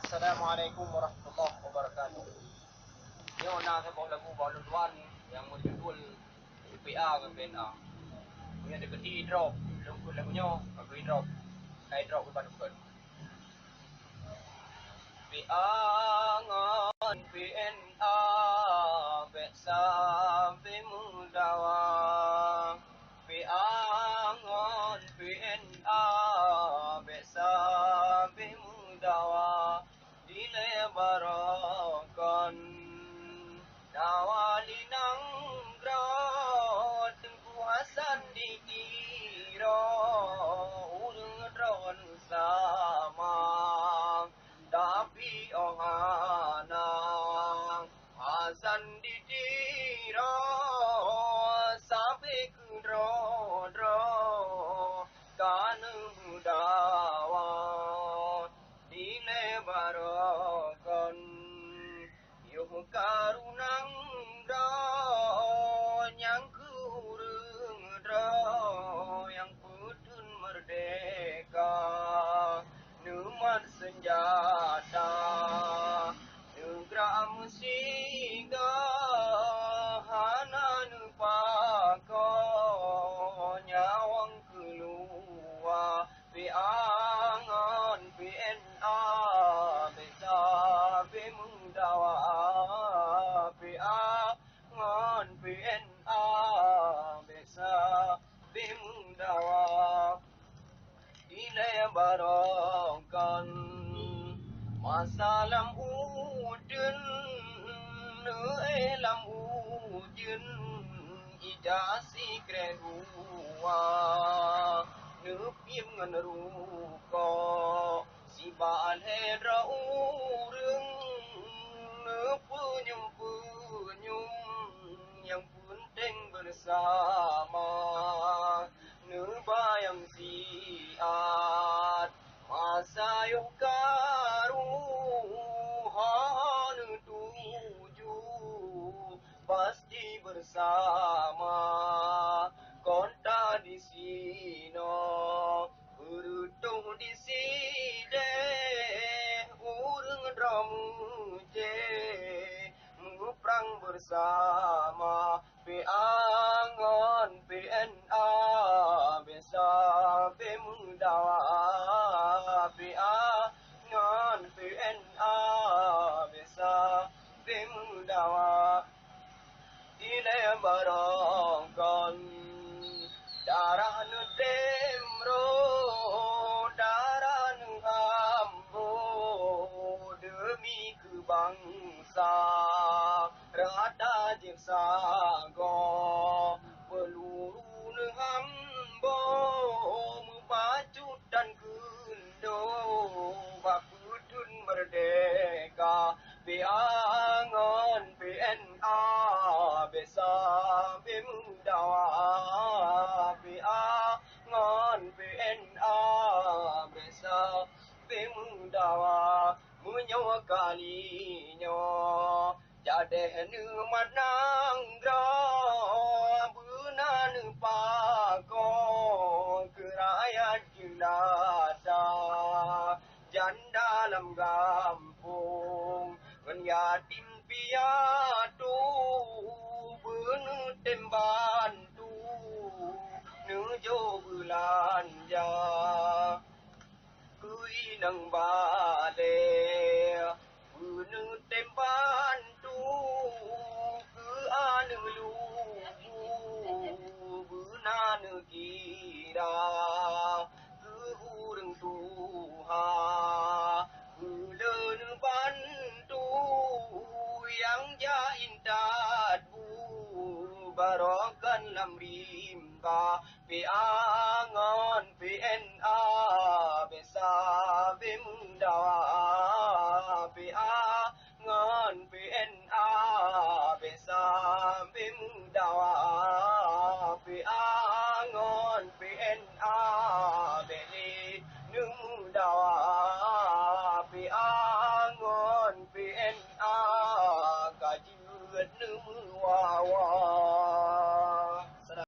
Assalamualaikum warahmatullahi wabarakatuh. Yo nak saya bawa lagu bawa luan yang berjudul PA dan PNA. Ini ada keti drop, lagunya aku drop. Saya drop kepada bukan. PA ngon PNA beksa bemudawa. PA ngon PNA beksa bemudawa. Dile barokan nawalinang grot Tengku Hasan dikira urung dron sama tapi ohanang Hasan dikira sampai ke dro kanu dawa dile barokan yuh karunang dro yang kurung dro yang putun merdeka numan senjata negra musiga hana nupako nyawang keluar piangon PNA besa bemudawa piangon PNA besa bemudawa ile barokan masalam udun elam udun ijasi krehua nupim ngeneruko si balhedra urung punyum yang penting bersama nubayang siat masa yung karu hanu tuju pasti bersama konta di sino berutung di side urung dramuje menguprang bersama piangon PNA besa bemudawa piangon PNA besa bemudawa ile barongkon darah nu demro darah nu ambo demi kebangsa rada jeksago peluru nu ambo membacut dan kundo bakudun merdeka piangon PNA besa bemudawa piangon PNA besa bemudawa munyo kalinyo jadeh nu manang dro bunan pako kerayat jelata janda dalam kampung ngan yatim piatu bunu tembantu nujo belanja kui nang bale bunu tembantu ke anu lubu bunanu kira ke urang tuha ulun bantu yang jain tadbu barokan lamrimba piangon PNA besa bemudawa piangon PNA besa bemudawa piangon PNA beli numudawa piangon PNA kajuan numuwawa